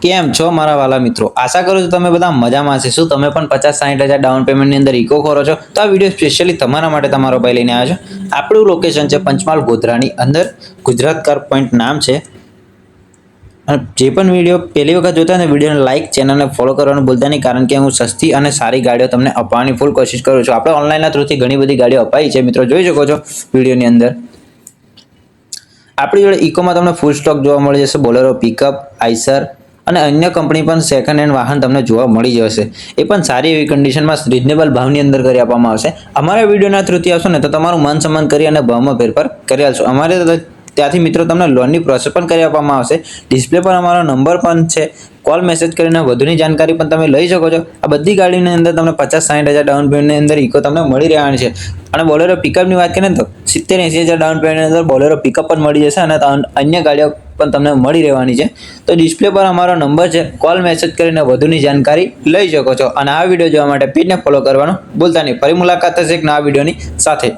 કેમ છો મારા વાલા મિત્રો? આશા કરું છું તમે બધા મજામાં હશે। શું તમે પણ 50-60 હજાર ડાઉન પેમેન્ટની અંદર ઇકો ખોરો છો? તો આ વિડીયો સ્પેશિયલી તમારા માટે તમારો ભાઈ લઈને આવ્યો છે। આપણું લોકેશન છે પંચમહાલ ગોધરાની અંદર, ગુજરાત કાર પોઈન્ટ નામ છે। અને જે પણ વિડીયો પહેલી વખત જોતા હોય ને વિડીયોને લાઇક, ચેનલને ફોલો કરવાનું ભૂલતા નહીં, કારણ કે હું સસ્તી અને સારી ગાડીઓ તમને અપાવવાની ફૂલ કોશિશ કરું છું। આપણે ઓનલાઈનના થ્રુથી ઘણી બધી ગાડીઓ અપાઈ છે મિત્રો, જોઈ શકો છો વિડીયોની અંદર। આપણી જોડે ઇકોમાં તમને ફૂલ સ્ટોક જોવા મળી જશે, બોલેરો, પિકઅપ, આઈસર અને અન્ય કંપની પણ સેકન્ડ હેન્ડ વાહન તમને જોવા મળી જશે। એ પણ સારી એવી કન્ડિશનમાં રીઝનેબલ ભાવની અંદર કરી આપવામાં આવશે। અમારા વિડીયોના થ્રુથી આવશો ને તો તમારું માન સન્માન કરી અને ભાવમાં ફેરફાર કરી આપશો। અમારે ત્યાંથી મિત્રો તમને લોનની પ્રોસેસ પણ કરી આપવામાં આવશે। ડિસ્પ્લે પર અમારો નંબર પણ છે, કોલ મેસેજ કરીને વધુની જાણકારી પણ તમે લઈ શકો છો। આ બધી ગાડીની અંદર તમને 50-60 હજાર ડાઉન પેમેન્ટની અંદર ઇકો તમને મળી રહેવાની છે। અને બોલેરો પિકઅપની વાત કરીએ તો 70-80 હજાર ડાઉન પેમેન્ટની અંદર બોલેરો પિકઅપ પણ મળી જશે અને અન્ય ગાડીઓ પણ તમને મળી રહેવાની છે। તો ડિસ્પ્લે પર અમારો નંબર છે, કોલ મેસેજ કરીને વધુની જાણકારી લઈ શકો છો। અને આ વિડીયો જોવા માટે પેજને ફોલો કરવાનું ભૂલતા નહીં। ફરી મુલાકાત થશે એક નવા વિડીયોની સાથે।